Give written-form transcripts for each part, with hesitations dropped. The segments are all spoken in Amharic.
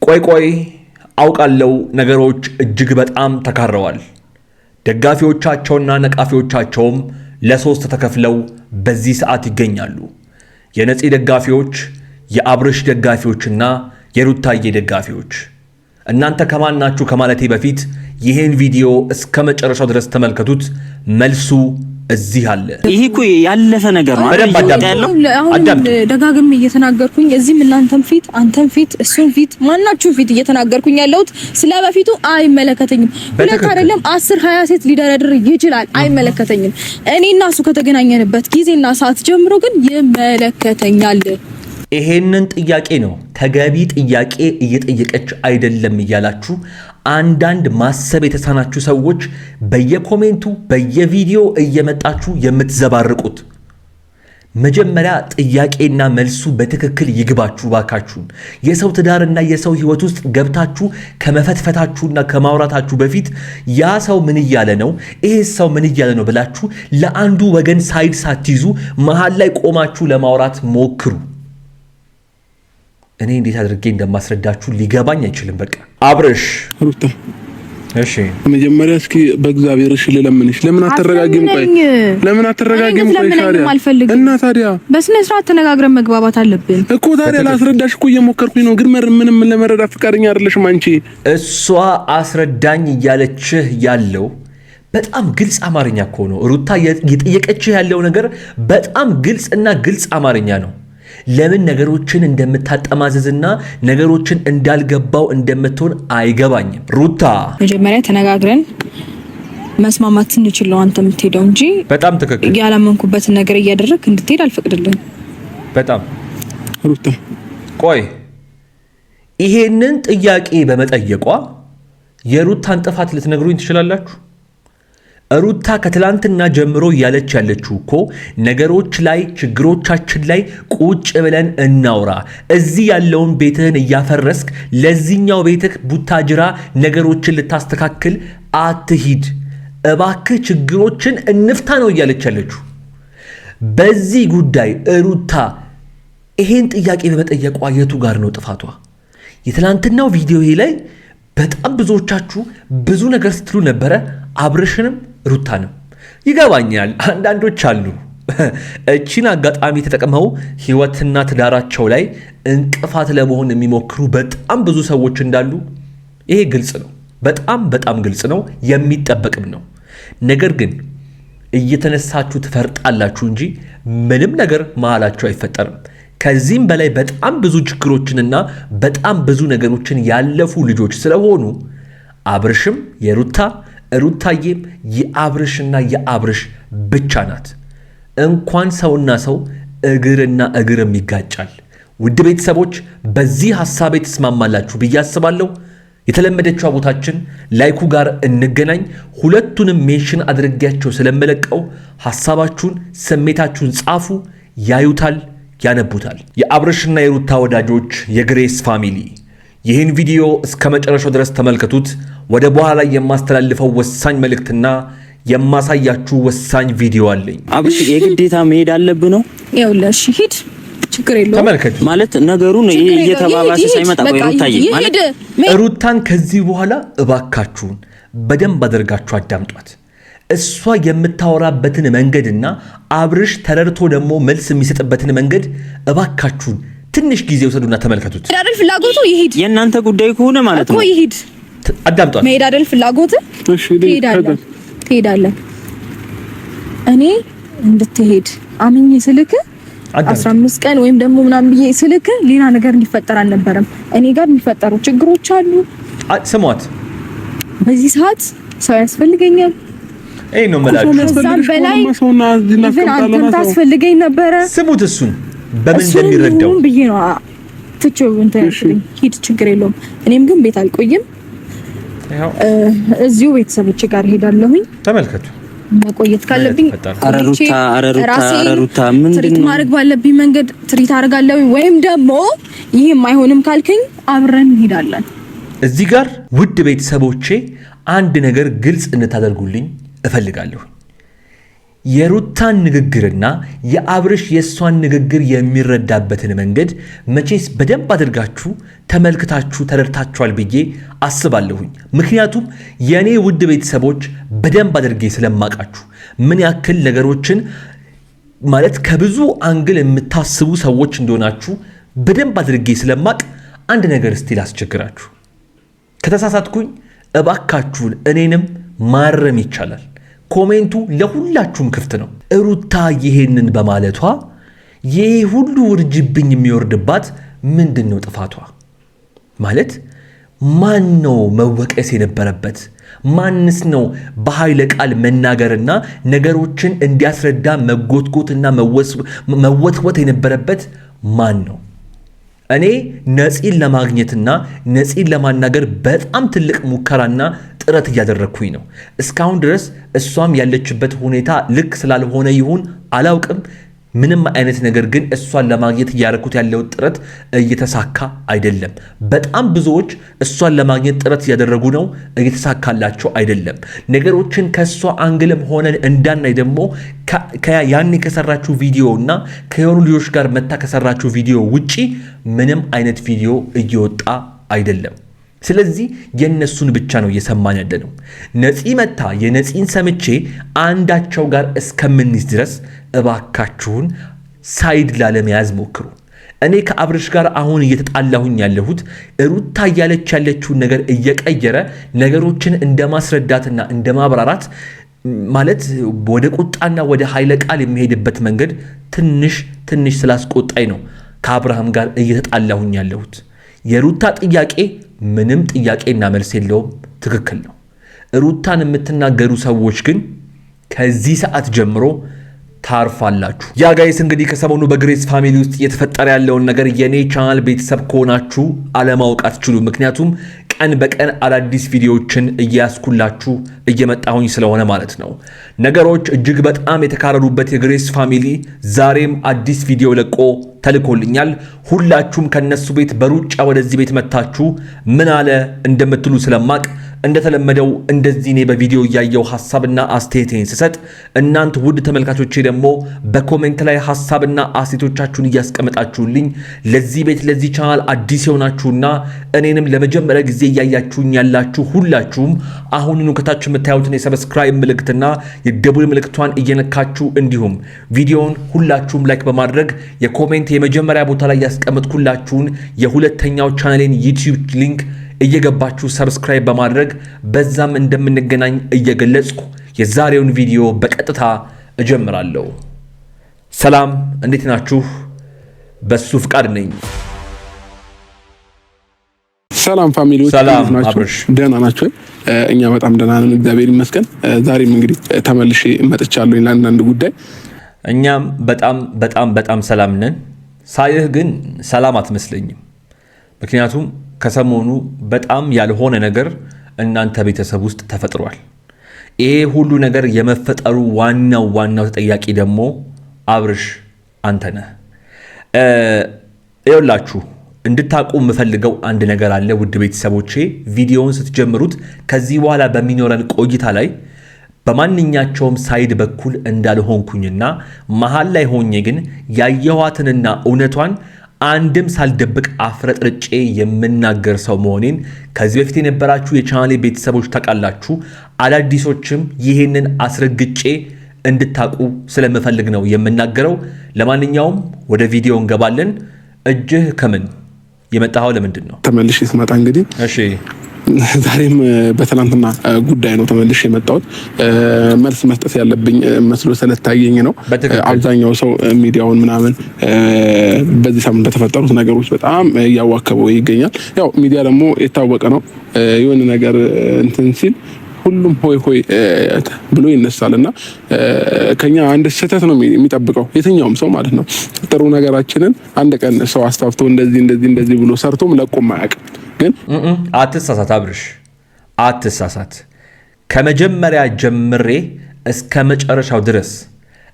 ቆይ አውቃለው ነገሮች እጅግ በጣም ተካረዋል። ደጋፊዎቻቸውና ነቃፊዎቻቸውም ለሶስት ተከፍለው በዚህ ሰዓት ይገኛሉ። የነፂ ደጋፊዎች፣ የአብርሽ ደጋፊዎችና የሩታዬ ደጋፊዎች። እናንተ ከማን ናችሁ ከማለቴ በፊት ይሄን ቪዲዮ እስከ መጨረሻው ድረስ ተመልከቱት። መልሱ እዚህ አለ። ይሄ እኮ ያለፈ ነገር ነው አይደል? አሁን ደጋግሜ እየተናገርኩኝ እዚህም እናንተም ፊት አንተም ፊት እሱም ፊት ማናችሁ ፊት እየተናገርኩኝ ያለሁት ስለበፊቱ አይመለከተኝም። ሁለት አይደለም 10 20 ሴት ሊደረድር ይችላል፣ አይመለከተኝም። እኔና እሱ ከተገናኘንበት ጊዜና ሰዓት ጀምሮ ግን ይመለከተኛል። ይሄንን ጥያቄ ነው ተገቢ ጥያቄ እየጠየቀች አይደለም እያላችሁ አንዳንድ ማሰብ የተሳናችሁ ሰዎች በየኮሜንቱ በየቪዲዮ እየመጣችሁ የምትዘባርቁት። መጀመሪያ ጥያቄና መልሱ በትክክል ይግባችሁ ባካችሁን። የሰው ትዳርና የሰው ሕይወት ውስጥ ገብታችሁ ከመፈትፈታችሁና ከማውራታችሁ በፊት ያ ሰው ምን እያለ ነው፣ ይሄ ሰው ምን እያለ ነው ብላችሁ ለአንዱ ወገን ሳይድ ሳትይዙ መሃል ላይ ቆማችሁ ለማውራት ሞክሩ። እኔ እንዴት አድርጌ እንደማስረዳችሁ ሊገባኝ አይችልም። በቃ አብርሽ ሩታ፣ እሺ መጀመሪያ እስኪ በእግዚአብሔር እሺ ልለምንሽ። ለምን አትረጋጊም? ቆይ ለምን አትረጋጊም? ቆይ እና ታዲያ በስነ ስርዓት ተነጋግረን መግባባት አለብን እኮ። ታዲያ ላስረዳሽ እኮ እየሞከርኩኝ ነው፣ ግን ምንም ለመረዳት ፍቃደኛ አይደለሽም አንቺ። እሷ አስረዳኝ እያለችህ ያለው በጣም ግልጽ አማርኛ እኮ ነው። ሩታ እየጠየቀችህ ያለው ነገር በጣም ግልጽና ግልጽ አማርኛ ነው። ለምን ነገሮችን እንደምታጠማዘዝና ነገሮችን እንዳልገባው እንደምትሆን አይገባኝም። ሩታ መጀመሪያ ተነጋግረን መስማማት እንችል ነው አንተ የምትሄደው እንጂ በጣም ትክክል ያላመንኩበትን ነገር እያደረግክ እንድትሄድ አልፈቅድልህም። በጣም ሩታ፣ ቆይ ይሄንን ጥያቄ በመጠየቋ የሩታን ጥፋት ልትነግሩኝ ትችላላችሁ? ሩታ ከትላንትና ጀምሮ እያለች ያለችው እኮ ነገሮች ላይ ችግሮቻችን ላይ ቁጭ ብለን እናውራ። እዚህ ያለውን ቤትህን እያፈረስክ ለዚህኛው ቤትህ ቡታጅራ ነገሮችን ልታስተካክል አትሂድ፣ እባክህ ችግሮችን እንፍታ ነው እያለች ያለችው። በዚህ ጉዳይ ሩታ ይሄን ጥያቄ በመጠየቋ የቱ ጋር ነው ጥፋቷ? የትላንትናው ቪዲዮ ላይ በጣም ብዙዎቻችሁ ብዙ ነገር ስትሉ ነበረ፣ አብርሽንም ሩታንም። ይገባኛል፣ አንዳንዶች አሉ እቺን አጋጣሚ ተጠቅመው ህይወትና ትዳራቸው ላይ እንቅፋት ለመሆን የሚሞክሩ በጣም ብዙ ሰዎች እንዳሉ። ይሄ ግልጽ ነው፣ በጣም ግልጽ ነው፣ የሚጠበቅም ነው። ነገር ግን እየተነሳችሁ ትፈርጣላችሁ እንጂ ምንም ነገር መሃላችሁ አይፈጠርም። ከዚህም በላይ በጣም ብዙ ችግሮችንና በጣም ብዙ ነገሮችን ያለፉ ልጆች ስለሆኑ አብርሽም የሩታ ሩታዬም የአብርሽና የአብርሽ ብቻ ናት። እንኳን ሰውና ሰው እግርና እግርም ይጋጫል። ውድ ቤተሰቦች በዚህ ሐሳቤ ተስማማላችሁ ብዬ አስባለሁ። የተለመደችው ቦታችን ላይኩ ጋር እንገናኝ። ሁለቱንም ሜንሽን አድርጌያቸው ስለመለቀው ሐሳባችሁን ስሜታችሁን ጻፉ። ያዩታል፣ ያነቡታል። የአብርሽና የሩታ ወዳጆች፣ የግሬስ ፋሚሊ ይህን ቪዲዮ እስከ መጨረሻው ድረስ ተመልከቱት። ወደ በኋላ የማስተላልፈው ወሳኝ መልእክትና የማሳያችሁ ወሳኝ ቪዲዮ አለኝ። አብርሽ የግዴታ መሄድ አለብህ ነው? ይኸውልህ፣ እሺ ሂድ፣ ችግር የለውም። ተመልከቱ ማለት ነገሩን እየተባባሰ ሳይመጣ ቆይ ሩታዬ ማለት ሩታን ከዚህ በኋላ እባካችሁን በደንብ አድርጋችሁ አዳምጧት። እሷ የምታወራበትን መንገድና አብርሽ ተረድቶ ደግሞ መልስ የሚሰጥበትን መንገድ እባካችሁን ትንሽ ጊዜ ወሰዱና ተመልከቱት። አይደል ፍላጎቱ ይሄድ፣ የእናንተ ጉዳይ ከሆነ ማለት ነው እኮ ይሄድ። አዳምጧት። መሄድ አይደል ፍላጎት? እሺ ትሄዳለህ። እኔ እንድትሄድ አምኜ ስልክ 15 ቀን ወይም ደግሞ ምናምን ብዬ ስልክ ሌላ ነገር እንዲፈጠር አልነበረም። እኔ ጋር የሚፈጠሩ ችግሮች አሉ። ስሟት። በዚህ ሰዓት ሰው ያስፈልገኛል። አይ ነው ማለት ከዛም በላይ አንተም ታስፈልገኝ ነበረ። ስሙት። እሱን በምን እንደሚረዳው ብዬ ነው ትቼው እንትን ሂድ፣ ችግር የለውም። እኔም ግን ቤት አልቆይም፣ እዚሁ ቤተሰቦቼ ጋር ሄዳለሁኝ። ተመልከቱ። መቆየት ካለብኝ አረሩታ ትሪት ማድረግ ባለብኝ መንገድ ትሪት አደርጋለሁ፣ ወይም ደግሞ ይሄም አይሆንም ካልከኝ አብረን እንሄዳለን። እዚህ ጋር ውድ ቤተሰቦቼ አንድ ነገር ግልጽ እንታደርጉልኝ እፈልጋለሁ። የሩታን ንግግርና የአብርሽ የእሷን ንግግር የሚረዳበትን መንገድ መቼስ በደንብ አድርጋችሁ ተመልክታችሁ ተረድታችኋል ብዬ አስባለሁኝ። ምክንያቱም የኔ ውድ ቤተሰቦች በደንብ አድርጌ ስለማቃችሁ ምን ያክል ነገሮችን ማለት ከብዙ አንግል የምታስቡ ሰዎች እንደሆናችሁ በደንብ አድርጌ ስለማቅ አንድ ነገር እስቲ ላስቸግራችሁ። ከተሳሳትኩኝ እባካችሁን እኔንም ማረም ይቻላል። ኮሜንቱ ለሁላችሁም ክፍት ነው። ሩታ ይሄንን በማለቷ ይሄ ሁሉ ውርጅብኝ የሚወርድባት ምንድን ነው ጥፋቷ? ማለት ማን ነው መወቀስ የነበረበት? ማንስ ነው በኃይለ ቃል መናገርና ነገሮችን እንዲያስረዳ መጎትጎትና መወትወት የነበረበት ማን ነው? እኔ ነፂን ለማግኘትና ነፂን ለማናገር በጣም ትልቅ ሙከራና ጥረት እያደረግኩኝ ነው። እስካሁን ድረስ እሷም ያለችበት ሁኔታ ልክ ስላልሆነ ይሁን አላውቅም፣ ምንም አይነት ነገር ግን እሷን ለማግኘት እያደረኩት ያለው ጥረት እየተሳካ አይደለም። በጣም ብዙዎች እሷን ለማግኘት ጥረት እያደረጉ ነው፣ እየተሳካላቸው አይደለም። ነገሮችን ከእሷ አንግልም ሆነን እንዳናይ ደግሞ ያኔ ከሰራችሁ ቪዲዮ እና ከየሆኑ ልጆች ጋር መታ ከሰራችሁ ቪዲዮ ውጪ ምንም አይነት ቪዲዮ እየወጣ አይደለም። ስለዚህ የነሱን ብቻ ነው እየሰማን ያለ ነው። ነፂ መታ የነፂን ሰምቼ አንዳቸው ጋር እስከምንይዝ ድረስ እባካችሁን ሳይድ ላለመያዝ ሞክሩ። እኔ ከአብርሽ ጋር አሁን እየተጣላሁኝ ያለሁት ሩታ እያለች ያለችውን ነገር እየቀየረ ነገሮችን እንደማስረዳትና እንደማብራራት ማለት ወደ ቁጣና ወደ ኃይለ ቃል የሚሄድበት መንገድ ትንሽ ስላስቆጣኝ ነው ከአብርሃም ጋር እየተጣላሁኝ ያለሁት። የሩታ ጥያቄ ምንም ጥያቄና መልስ የለውም፣ ትክክል ነው። ሩታን የምትናገሩ ሰዎች ግን ከዚህ ሰዓት ጀምሮ ታርፋላችሁ። ያ ጋይስ እንግዲህ ከሰሞኑ በግሬስ ፋሚሊ ውስጥ እየተፈጠረ ያለውን ነገር የኔ ቻናል ቤተሰብ ከሆናችሁ አለማወቅ አትችሉም። ምክንያቱም ቀን በቀን አዳዲስ ቪዲዮዎችን እያስኩላችሁ እየመጣሁኝ ስለሆነ ማለት ነው። ነገሮች እጅግ በጣም የተካረሩበት የግሬስ ፋሚሊ ዛሬም አዲስ ቪዲዮ ለቆ ተልኮልኛል። ሁላችሁም ከነሱ ቤት በሩጫ ወደዚህ ቤት መታችሁ ምን አለ እንደምትሉ ስለማቅ እንደተለመደው እንደዚህ እኔ በቪዲዮ እያየው ሐሳብና አስተያየቴን ስሰጥ እናንተ ውድ ተመልካቾቼ ደግሞ በኮሜንት ላይ ሐሳብና አስተያየቶቻችሁን እያስቀመጣችሁልኝ ለዚህ ቤት ለዚህ ቻናል አዲስ የሆናችሁና እኔንም ለመጀመሪያ ጊዜ እያያችሁኝ ያላችሁ ሁላችሁም አሁንኑ ከታች የምታዩትን የሰብስክራይብ ምልክትና የደቡል ምልክቷን እየነካችሁ እንዲሁም ቪዲዮውን ሁላችሁም ላይክ በማድረግ የኮሜንት የመጀመሪያ ቦታ ላይ ያስቀመጥኩላችሁን የሁለተኛው ቻናሌን ዩቲዩብ ሊንክ እየገባችሁ ሰብስክራይብ በማድረግ በዛም እንደምንገናኝ እየገለጽኩ የዛሬውን ቪዲዮ በቀጥታ እጀምራለሁ። ሰላም፣ እንዴት ናችሁ? በሱ ፍቃድ ነኝ። ሰላም ፋሚሊዎች፣ ደህና ናችሁ? እኛ በጣም ደህና ነን፣ እግዚአብሔር ይመስገን። ዛሬም እንግዲህ ተመልሼ መጥቻለሁ ለአንዳንድ ጉዳይ። እኛም በጣም ሰላም ነን። ሳይህ ግን ሰላም አትመስለኝም። ምክንያቱም ከሰሞኑ በጣም ያልሆነ ነገር እናንተ ቤተሰብ ውስጥ ተፈጥሯል። ይሄ ሁሉ ነገር የመፈጠሩ ዋናው ተጠያቂ ደግሞ አብርሽ አንተ ነህ። ይኸውላችሁ እንድታቁ የምፈልገው አንድ ነገር አለ ውድ ቤተሰቦቼ። ቪዲዮውን ስትጀምሩት ከዚህ በኋላ በሚኖረን ቆይታ ላይ በማንኛቸውም ሳይድ በኩል እንዳልሆንኩኝና መሃል ላይ ሆኜ ግን ያየኋትንና እውነቷን አንድም ሳልደብቅ አፍረጥርጬ የምናገር ሰው መሆኔን ከዚህ በፊት የነበራችሁ የቻናሌ ቤተሰቦች ታውቃላችሁ። አዳዲሶችም ይሄንን አስረግጬ እንድታቁ ስለምፈልግ ነው የምናገረው። ለማንኛውም ወደ ቪዲዮ እንገባለን። እጅህ ከምን የመጣኸው ለምንድን ነው? ተመልሼ ስመጣ እንግዲህ እሺ ዛሬም በትናንትና ጉዳይ ነው ተመልሼ የመጣሁት። መልስ መስጠት ያለብኝ መስሎ ስለታየኝ ነው። አብዛኛው ሰው ሚዲያውን ምናምን በዚህ ሳምንት በተፈጠሩት ነገሮች በጣም እያዋከበው ይገኛል። ያው ሚዲያ ደግሞ የታወቀ ነው፣ የሆነ ነገር እንትን ሲል ሁሉም ሆይ ብሎ ይነሳልና ከኛ አንድ ስህተት ነው የሚጠብቀው የትኛውም ሰው ማለት ነው። ጥሩ ነገራችንን አንድ ቀን ሰው አስታፍቶ እንደዚህ ብሎ ሰርቶም ለቆም አያውቅም። ግን አትሳሳት አብርሽ፣ አትሳሳት። ከመጀመሪያ ጀምሬ እስከ መጨረሻው ድረስ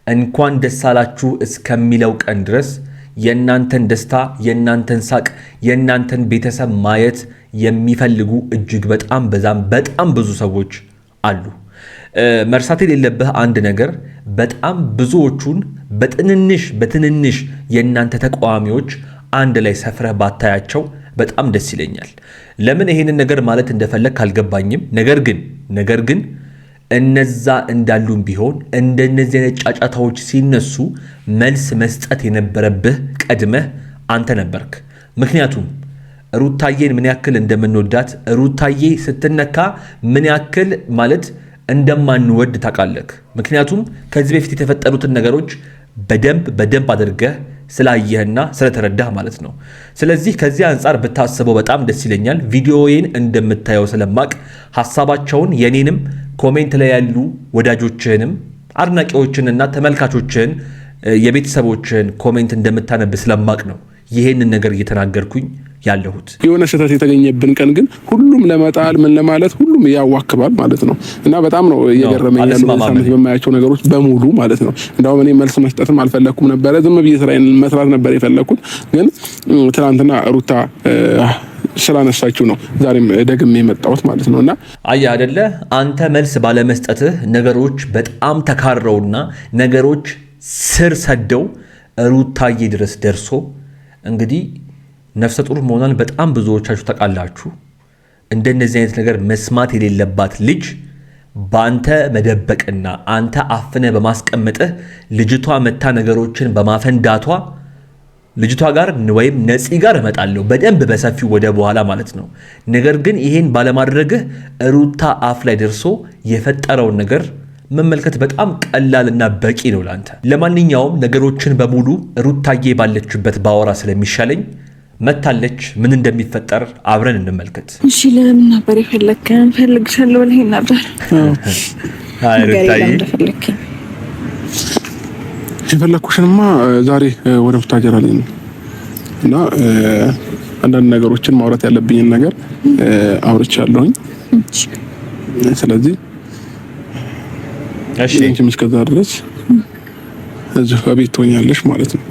እንኳን ደስ አላችሁ እስከሚለው ቀን ድረስ የእናንተን ደስታ፣ የእናንተን ሳቅ፣ የእናንተን ቤተሰብ ማየት የሚፈልጉ እጅግ በጣም ብዙ ሰዎች አሉ። መርሳት የሌለብህ አንድ ነገር በጣም ብዙዎቹን በትንንሽ የእናንተ ተቃዋሚዎች አንድ ላይ ሰፍረህ ባታያቸው በጣም ደስ ይለኛል። ለምን ይሄንን ነገር ማለት እንደፈለግ ካልገባኝም፣ ነገር ግን እነዛ እንዳሉም ቢሆን እንደነዚህ አይነት ጫጫታዎች ሲነሱ መልስ መስጠት የነበረብህ ቀድመህ አንተ ነበርክ። ምክንያቱም ሩታዬን ምን ያክል እንደምንወዳት ሩታዬ ስትነካ ምን ያክል ማለት እንደማንወድ ታውቃለህ። ምክንያቱም ከዚህ በፊት የተፈጠሩትን ነገሮች በደንብ አድርገህ ስላየህና ስለተረዳህ ማለት ነው። ስለዚህ ከዚህ አንጻር ብታስበው በጣም ደስ ይለኛል። ቪዲዮዬን እንደምታየው ስለማቅ ሐሳባቸውን የኔንም ኮሜንት ላይ ያሉ ወዳጆችህንም አድናቂዎችንና ተመልካቾችህን የቤተሰቦችህን ኮሜንት እንደምታነብ ስለማቅ ነው ይሄንን ነገር እየተናገርኩኝ ያለሁት። የሆነ ስህተት የተገኘብን ቀን ግን ሁሉም ለመጣል ምን ለማለት ሁሉም ያዋክባል ማለት ነው እና በጣም ነው እየገረመኝ ያለው ሳምንት በማያቸው ነገሮች በሙሉ ማለት ነው። እንደውም እኔ መልስ መስጠትም አልፈለኩም ነበር፣ ዝም ብዬ ስራዬን መስራት ነበር የፈለኩት። ግን ትናንትና ሩታ ስላነሳችሁ ነው ዛሬም ደግሜ የመጣሁት ማለት ነውና አየህ አይደለ አንተ መልስ ባለመስጠትህ ነገሮች በጣም ተካረውና ነገሮች ስር ሰደው ሩታዬ ድረስ ደርሶ እንግዲህ ነፍሰ ጡር መሆኗን በጣም ብዙዎቻችሁ ታውቃላችሁ። እንደነዚህ አይነት ነገር መስማት የሌለባት ልጅ በአንተ መደበቅና አንተ አፍነ በማስቀመጥህ ልጅቷ መታ ነገሮችን በማፈንዳቷ ልጅቷ ጋር ወይም ነፂ ጋር እመጣለሁ በደንብ በሰፊው ወደ በኋላ ማለት ነው። ነገር ግን ይሄን ባለማድረግህ ሩታ አፍ ላይ ደርሶ የፈጠረውን ነገር መመልከት በጣም ቀላልና በቂ ነው ላንተ። ለማንኛውም ነገሮችን በሙሉ ሩታዬ ባለችበት ባወራ ስለሚሻለኝ መታለች፣ ምን እንደሚፈጠር አብረን እንመልከት። እሺ ለምን ነበር የፈለከኝ? ፈልግሻለሁ ብለህ ነበር። አይ ሩታዬ የፈለኩሽንማ ዛሬ ወደ ቡታጀራ ላይ ነው እና አንዳንድ ነገሮችን ማውራት ያለብኝን ነገር አውርቻለሁኝ። ስለዚህ እሺ እንጂ እስከዛ ድረስ እዚህ በቤት ትሆኛለሽ ማለት ነው።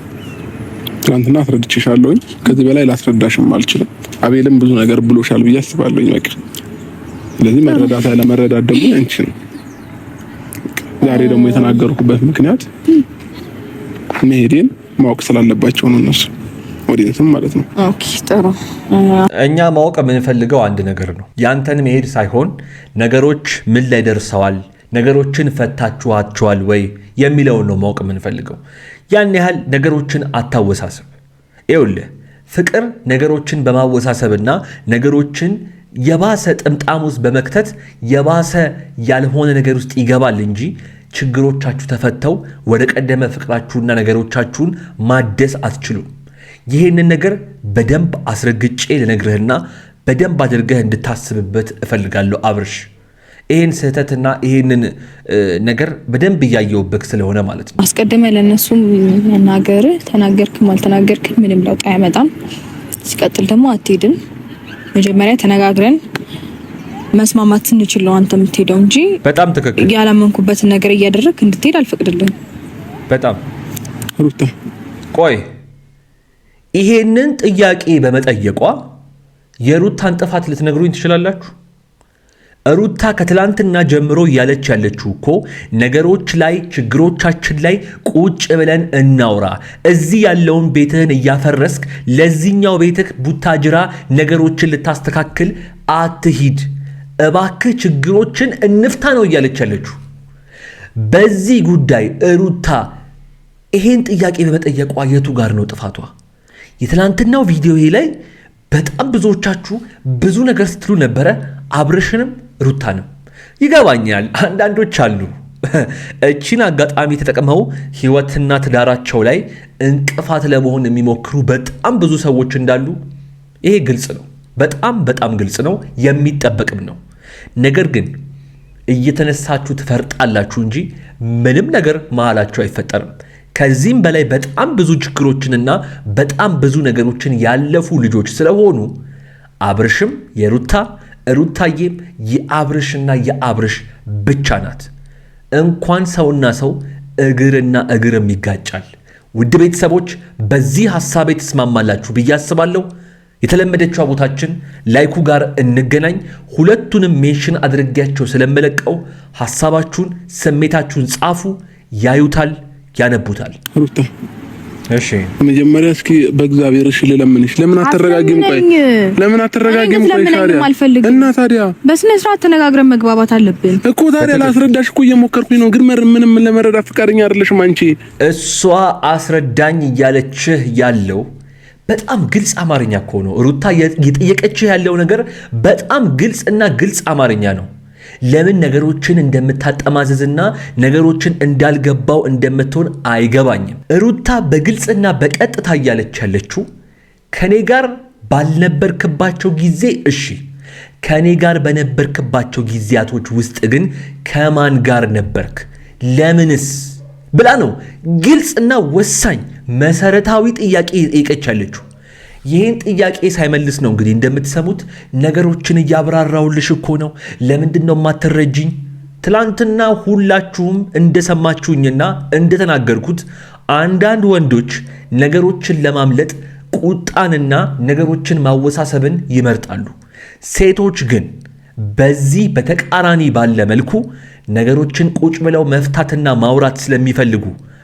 ትናንትና አስረድቼሻለሁኝ፣ ከዚህ በላይ ላስረዳሽም አልችልም። አቤልም ብዙ ነገር ብሎሻል ብዬ አስባለሁኝ። በቃ ስለዚህ መረዳት ያለመረዳት ደግሞ አንቺ ነው። ዛሬ ደግሞ የተናገርኩበት ምክንያት መሄዴን ማወቅ ስላለባቸው ነው እነሱ ወዲንስም ማለት ነው። ኦኬ ጥሩ። እኛ ማወቅ የምንፈልገው አንድ ነገር ነው፣ ያንተን መሄድ ሳይሆን ነገሮች ምን ላይ ደርሰዋል፣ ነገሮችን ፈታችኋቸዋል ወይ የሚለውን ነው ማወቅ የምንፈልገው። ያን ያህል ነገሮችን አታወሳስብ። ይኸውልህ ፍቅር ነገሮችን በማወሳሰብና ነገሮችን የባሰ ጥምጣም ውስጥ በመክተት የባሰ ያልሆነ ነገር ውስጥ ይገባል እንጂ ችግሮቻችሁ ተፈተው ወደ ቀደመ ፍቅራችሁና ነገሮቻችሁን ማደስ አትችሉም። ይህንን ነገር በደንብ አስረግጬ ልነግርህና በደንብ አድርገህ እንድታስብበት እፈልጋለሁ አብርሽ። ይህን ስህተትና ይህንን ነገር በደንብ እያየውብክ ስለሆነ ማለት ነው። አስቀድመ ለነሱም መናገር ተናገርክም አልተናገርክም ምንም ለውጥ አያመጣም። ሲቀጥል ደግሞ አትሄድም። መጀመሪያ ተነጋግረን መስማማት ስንችል ነው አንተ የምትሄደው እንጂ በጣም ትክክል ያላመንኩበትን ነገር እያደረግክ እንድትሄድ አልፈቅድልህም። በጣም ሩታ ቆይ ይሄንን ጥያቄ በመጠየቋ የሩታን ጥፋት ልትነግሩኝ ትችላላችሁ? ሩታ ከትላንትና ጀምሮ እያለች ያለችው እኮ ነገሮች ላይ ችግሮቻችን ላይ ቁጭ ብለን እናውራ፣ እዚህ ያለውን ቤትህን እያፈረስክ ለዚህኛው ቤትህ ቡታጅራ ነገሮችን ልታስተካክል አትሂድ፣ እባክህ ችግሮችን እንፍታ ነው እያለች ያለችው። በዚህ ጉዳይ ሩታ ይሄን ጥያቄ በመጠየቋ የቱ ጋር ነው ጥፋቷ? የትላንትናው ቪዲዮ ላይ በጣም ብዙዎቻችሁ ብዙ ነገር ስትሉ ነበረ፣ አብርሽንም ሩታንም። ይገባኛል፣ አንዳንዶች አሉ እቺን አጋጣሚ ተጠቅመው ህይወትና ትዳራቸው ላይ እንቅፋት ለመሆን የሚሞክሩ በጣም ብዙ ሰዎች እንዳሉ ይሄ ግልጽ ነው። በጣም ግልጽ ነው፣ የሚጠበቅም ነው። ነገር ግን እየተነሳችሁ ትፈርጣላችሁ እንጂ ምንም ነገር መሃላችሁ አይፈጠርም። ከዚህም በላይ በጣም ብዙ ችግሮችንና በጣም ብዙ ነገሮችን ያለፉ ልጆች ስለሆኑ አብርሽም የሩታ ሩታዬም የአብርሽና የአብርሽ ብቻ ናት። እንኳን ሰውና ሰው እግርና እግርም ይጋጫል። ውድ ቤተሰቦች በዚህ ሐሳቤ ተስማማላችሁ ብዬ አስባለሁ። የተለመደችው ቦታችን ላይኩ ጋር እንገናኝ። ሁለቱንም ሜንሽን አድርጌያቸው ስለመለቀው ሐሳባችሁን ስሜታችሁን ጻፉ። ያዩታል፣ ያነቡታል። ሩታ እሺ መጀመሪያ እስኪ በእግዚአብሔር እሺ ለምንሽ ለምን አትረጋጊም? ቆይ ለምን አትረጋጊም? ቆይ ታዲያ እና ታዲያ በስነ ስርዓት ተነጋግረን መግባባት አለብን እኮ። ታዲያ ላስረዳሽ እኮ እየሞከርኩኝ ነው፣ ግን ምንም ለመረዳት ፈቃደኛ አይደለሽም አንቺ። እሷ አስረዳኝ እያለችህ ያለው በጣም ግልጽ አማርኛ እኮ ነው። ሩታ እየጠየቀችህ ያለው ነገር በጣም ግልጽና ግልጽ አማርኛ ነው። ለምን ነገሮችን እንደምታጠማዘዝና ነገሮችን እንዳልገባው እንደምትሆን አይገባኝም። ሩታ በግልጽና በቀጥታ እያለች ያለችው ከኔ ጋር ባልነበርክባቸው ጊዜ እሺ፣ ከኔ ጋር በነበርክባቸው ጊዜያቶች ውስጥ ግን ከማን ጋር ነበርክ? ለምንስ ብላ ነው ግልጽና ወሳኝ መሰረታዊ ጥያቄ እየጠየቀች ያለችው። ይህን ጥያቄ ሳይመልስ ነው እንግዲህ እንደምትሰሙት ነገሮችን እያብራራውልሽ እኮ ነው። ለምንድን ነው የማትረጂኝ? ትላንትና ሁላችሁም እንደሰማችሁኝና እንደተናገርኩት አንዳንድ ወንዶች ነገሮችን ለማምለጥ ቁጣንና ነገሮችን ማወሳሰብን ይመርጣሉ። ሴቶች ግን በዚህ በተቃራኒ ባለ መልኩ ነገሮችን ቁጭ ብለው መፍታትና ማውራት ስለሚፈልጉ፣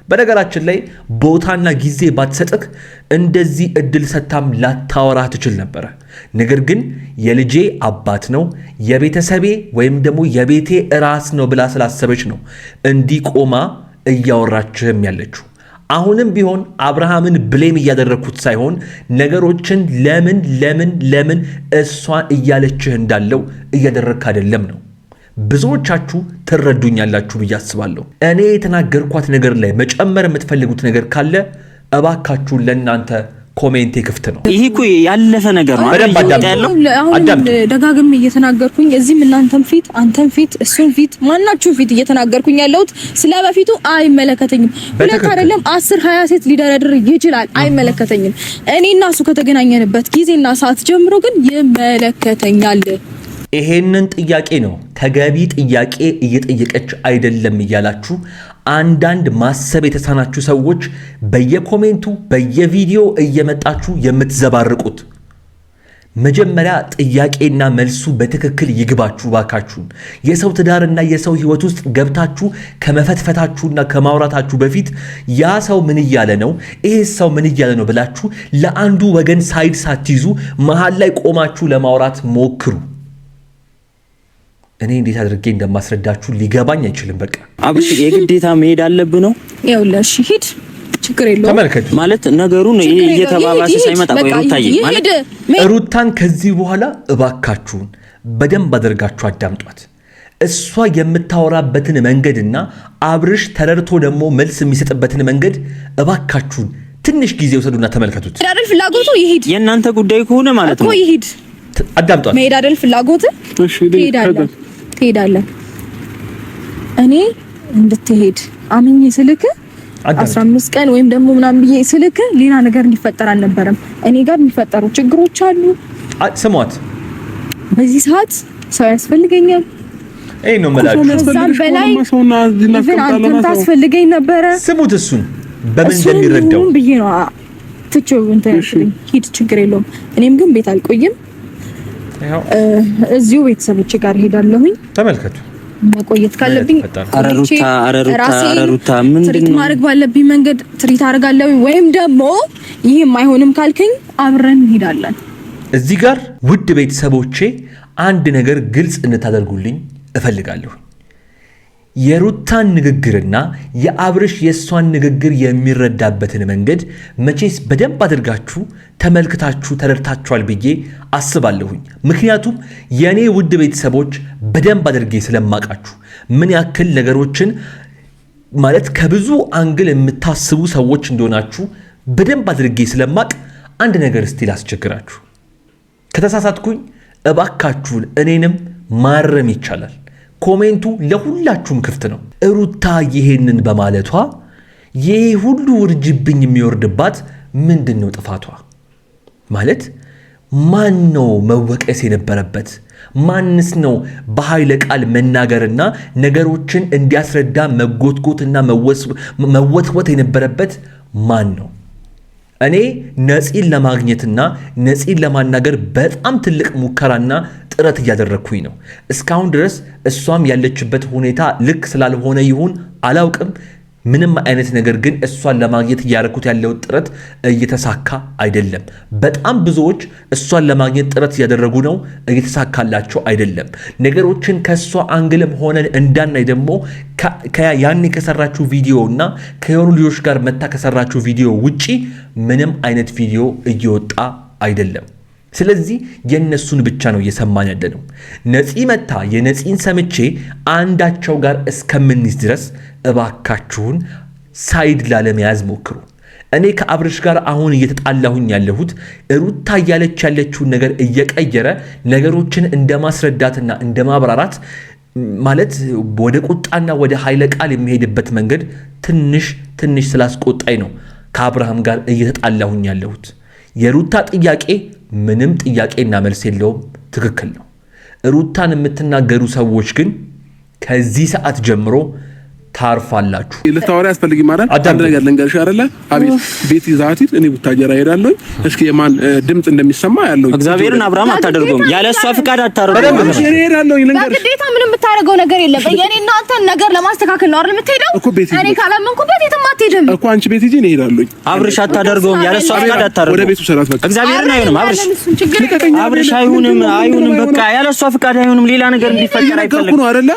በነገራችን ላይ ቦታና ጊዜ ባትሰጥክ እንደዚህ እድል ሰታም ላታወራ ትችል ነበረ። ነገር ግን የልጄ አባት ነው የቤተሰቤ ወይም ደግሞ የቤቴ ራስ ነው ብላ ስላሰበች ነው እንዲህ ቆማ እያወራችህም ያለችው። አሁንም ቢሆን አብርሃምን ብሌም እያደረግኩት ሳይሆን ነገሮችን ለምን እሷ እያለችህ እንዳለው እያደረግክ አይደለም ነው። ብዙዎቻችሁ ትረዱኛላችሁ ብዬ አስባለሁ። እኔ የተናገርኳት ነገር ላይ መጨመር የምትፈልጉት ነገር ካለ እባካችሁ ለእናንተ ኮሜንቴ ክፍት ነው። ይሄ እኮ ያለፈ ነገር ነው። አሁን ደጋግሜ እየተናገርኩኝ እዚህም እናንተም ፊት አንተም ፊት እሱም ፊት ማናችሁ ፊት እየተናገርኩኝ ያለሁት ስለበፊቱ አይመለከተኝም። ሁለት አይደለም 10 20 ሴት ሊደረድር ይችላል፣ አይመለከተኝም። እኔና እሱ ከተገናኘንበት ጊዜና ሰዓት ጀምሮ ግን ይመለከተኛል። ይሄንን ጥያቄ ነው ተገቢ ጥያቄ እየጠየቀች አይደለም እያላችሁ አንዳንድ ማሰብ የተሳናችሁ ሰዎች በየኮሜንቱ በየቪዲዮ እየመጣችሁ የምትዘባርቁት። መጀመሪያ ጥያቄና መልሱ በትክክል ይግባችሁ ባካችሁን። የሰው ትዳርና የሰው ሕይወት ውስጥ ገብታችሁ ከመፈትፈታችሁና ከማውራታችሁ በፊት ያ ሰው ምን እያለ ነው፣ ይሄ ሰው ምን እያለ ነው ብላችሁ ለአንዱ ወገን ሳይድ ሳትይዙ መሃል ላይ ቆማችሁ ለማውራት ሞክሩ። እኔ እንዴት አድርጌ እንደማስረዳችሁ ሊገባኝ አይችልም። በቃ አብሽ የግዴታ መሄድ አለብህ ነው። ይኸውልሽ ሂድ፣ ችግር የለውም። ተመልከቱ ማለት ነገሩን እየተባባሰ ሳይመጣ ቆይ ሩታዬ ማለት ሩታን ከዚህ በኋላ እባካችሁን በደንብ አድርጋችሁ አዳምጧት። እሷ የምታወራበትን መንገድና አብርሽ ተረድቶ ደግሞ መልስ የሚሰጥበትን መንገድ እባካችሁን ትንሽ ጊዜ ወሰዱና ተመልከቱት። አይደል ፍላጎቱ ይሄድ፣ የእናንተ ጉዳይ ከሆነ ማለት ነው። ይሄድ፣ አዳምጧት። መሄድ አይደል ፍላጎት? እሺ ትሄዳለህ። እኔ እንድትሄድ አምኜ ስልክ 15 ቀን ወይም ደግሞ ምናምን ብዬ ስልክ ሌላ ነገር እንዲፈጠር አልነበረም። እኔ ጋር የሚፈጠሩ ችግሮች አሉ። ስሟት፣ በዚህ ሰዓት ሰው ያስፈልገኛል። አይ ነው ማለት ከዛም በላይ አንተም ታስፈልገኝ ነበረ። ስሙት፣ እሱን በምን እንደሚረዳው ብዬ ነው ትቼው እንትን ሂድ፣ ችግር የለውም። እኔም ግን ቤት አልቆይም፣ እዚሁ ቤተሰቦቼ ጋር ሄዳለሁኝ። ተመልከቱ፣ መቆየት ካለብኝ አረሩታ ምንድን ነው ማድረግ ባለብኝ መንገድ ትሪት አደርጋለሁ። ወይም ደግሞ ይሄም አይሆንም ካልከኝ አብረን እንሄዳለን። እዚህ ጋር ውድ ቤተሰቦቼ አንድ ነገር ግልጽ እንታደርጉልኝ እፈልጋለሁ። የሩታን ንግግርና የአብርሽ የሷን ንግግር የሚረዳበትን መንገድ መቼስ በደንብ አድርጋችሁ ተመልክታችሁ ተረድታችኋል ብዬ አስባለሁኝ። ምክንያቱም የኔ ውድ ቤተሰቦች በደንብ አድርጌ ስለማቃችሁ ምን ያክል ነገሮችን ማለት ከብዙ አንግል የምታስቡ ሰዎች እንደሆናችሁ በደንብ አድርጌ ስለማቅ አንድ ነገር እስቲ ላስቸግራችሁ። ከተሳሳትኩኝ እባካችሁን እኔንም ማረም ይቻላል። ኮሜንቱ ለሁላችሁም ክፍት ነው። ሩታ ይሄንን በማለቷ ይሄ ሁሉ ውርጅብኝ የሚወርድባት ምንድን ነው ጥፋቷ? ማለት ማን ነው መወቀስ የነበረበት? ማንስ ነው በኃይለ ቃል መናገርና ነገሮችን እንዲያስረዳ መጎትጎትና መወትወት የነበረበት ማን ነው? እኔ ነፂን ለማግኘትና ነፂን ለማናገር በጣም ትልቅ ሙከራና ጥረት እያደረኩኝ ነው። እስካሁን ድረስ እሷም ያለችበት ሁኔታ ልክ ስላልሆነ ይሁን አላውቅም፣ ምንም አይነት ነገር ግን እሷን ለማግኘት እያደረኩት ያለው ጥረት እየተሳካ አይደለም። በጣም ብዙዎች እሷን ለማግኘት ጥረት እያደረጉ ነው፣ እየተሳካላቸው አይደለም። ነገሮችን ከእሷ አንግልም ሆነን እንዳናይ ደግሞ ያኔ ከሰራችሁ ቪዲዮ እና ከየሆኑ ልጆች ጋር መታ ከሰራችሁ ቪዲዮ ውጪ ምንም አይነት ቪዲዮ እየወጣ አይደለም። ስለዚህ የነሱን ብቻ ነው እየሰማን ያለ ነው። ነፂ መታ የነፂን ሰምቼ አንዳቸው ጋር እስከምንይዝ ድረስ እባካችሁን ሳይድ ላለመያዝ ሞክሩ። እኔ ከአብርሽ ጋር አሁን እየተጣላሁኝ ያለሁት ሩታ እያለች ያለችውን ነገር እየቀየረ ነገሮችን እንደማስረዳትና እንደማብራራት ማለት ወደ ቁጣና ወደ ኃይለ ቃል የሚሄድበት መንገድ ትንሽ ስላስቆጣኝ ነው ከአብርሃም ጋር እየተጣላሁኝ ያለሁት። የሩታ ጥያቄ ምንም ጥያቄና መልስ የለውም፣ ትክክል ነው። ሩታን የምትናገሩ ሰዎች ግን ከዚህ ሰዓት ጀምሮ ታርፋላችሁ። ለታወሪ ያስፈልግ ማለት አንድ ነገር ልንገርሽ አይደለ? አቤት ቤት ይዛት እኔ ቡታጀራ ሄዳለሁ። እስኪ የማን ድምጽ እንደሚሰማ ያለው እግዚአብሔርን አብርሃም አታደርገውም፣ ያለ እሷ ፍቃድ አታደርገውም። እኔ ሄዳለሁ ልንገርሽ፣ በግዴታ ምንም የምታደርገው ነገር የለም። የኔና አንተን ነገር ለማስተካከል ነው አይደል የምትሄደው? እኔ ካላመንኩበት የትም አትሄድም እኮ። አንቺ ቤት ሂጂ፣ እኔ ሄዳለሁ። አብርሽ አታደርገውም፣ ያለ እሷ ፍቃድ አታደርገውም። ወደ ቤቱ ሰራት በቃ እግዚአብሔርን አይሆንም። አብርሽ አይሆንም፣ በቃ ያለ እሷ ፍቃድ አይሆንም። ሌላ ነገር እንዲፈጠር አይፈልግም ነው አይደለ?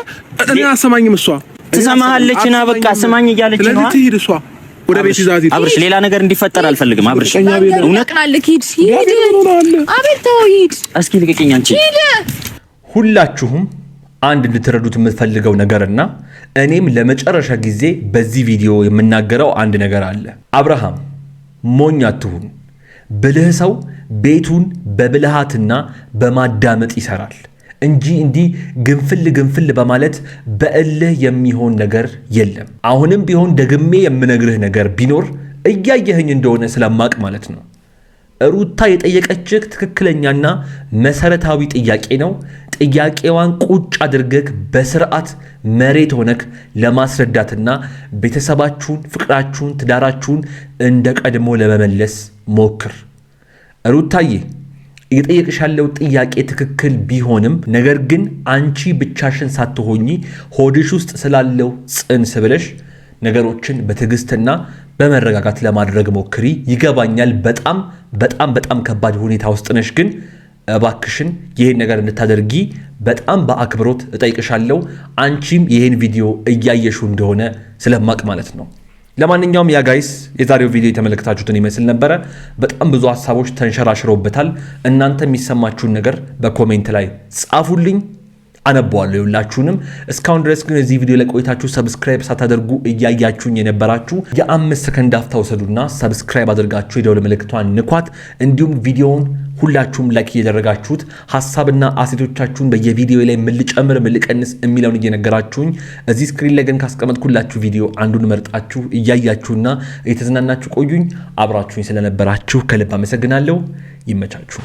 እኔ አሰማኝም እሷ ትሰማሃለችና በቃ ስማኝ እያለች ነው። ስለዚህ ትሄድ እሷ ወደ ቤት ይዛት። አብርሽ ሌላ ነገር እንዲፈጠር አልፈልግም። አብርሽ እውነት ሂድ አቤል ተው ሂድ። እስኪ ልቀቂኝ አንቺ። ሁላችሁም አንድ እንድትረዱት የምትፈልገው ነገርና እኔም ለመጨረሻ ጊዜ በዚህ ቪዲዮ የምናገረው አንድ ነገር አለ። አብርሃም ሞኝ አትሁን። ብልህ ሰው ቤቱን በብልሃትና በማዳመጥ ይሰራል እንጂ እንዲህ ግንፍል በማለት በእልህ የሚሆን ነገር የለም። አሁንም ቢሆን ደግሜ የምነግርህ ነገር ቢኖር እያየኸኝ እንደሆነ ስለማቅ ማለት ነው። ሩታ የጠየቀችህ ትክክለኛና መሰረታዊ ጥያቄ ነው። ጥያቄዋን ቁጭ አድርገህ በስርዓት መሬት ሆነክ ለማስረዳትና ቤተሰባችሁን፣ ፍቅራችሁን፣ ትዳራችሁን እንደ ቀድሞ ለመመለስ ሞክር። ሩታዬ እየጠየቅሽ ያለው ጥያቄ ትክክል ቢሆንም ነገር ግን አንቺ ብቻሽን ሳትሆኚ ሆድሽ ውስጥ ስላለው ጽንስ ብለሽ ነገሮችን በትዕግስትና በመረጋጋት ለማድረግ ሞክሪ። ይገባኛል፣ በጣም ከባድ ሁኔታ ውስጥ ነሽ። ግን እባክሽን ይሄን ነገር እንድታደርጊ በጣም በአክብሮት እጠይቅሻለሁ። አንቺም ይሄን ቪዲዮ እያየሹ እንደሆነ ስለማቅ ማለት ነው። ለማንኛውም ያ ጋይስ የዛሬው ቪዲዮ የተመለከታችሁትን ይመስል ነበረ። በጣም ብዙ ሐሳቦች ተንሸራሽረውበታል። እናንተ የሚሰማችሁን ነገር በኮሜንት ላይ ጻፉልኝ፣ አነባዋለሁ ሁላችሁንም። እስካሁን ድረስ ግን እዚህ ቪዲዮ ላይ ቆይታችሁ ሰብስክራይብ ሳታደርጉ እያያችሁኝ የነበራችሁ የ5 ሰከንድ አፍታ ወሰዱና ሰብስክራይብ አድርጋችሁ የደወል ምልክቷን ንኳት። እንዲሁም ቪዲዮውን ሁላችሁም ላይክ እያደረጋችሁት ሐሳብና አስተያየቶቻችሁን በየቪዲዮ ላይ ምን ልጨምር ምን ልቀንስ የሚለውን እየነገራችሁኝ እዚህ ስክሪን ላይ ግን ካስቀመጥኩላችሁ ቪዲዮ አንዱን መርጣችሁ እያያችሁና እየተዝናናችሁ ቆዩኝ። አብራችሁኝ ስለነበራችሁ ከልብ አመሰግናለሁ። ይመቻችሁ።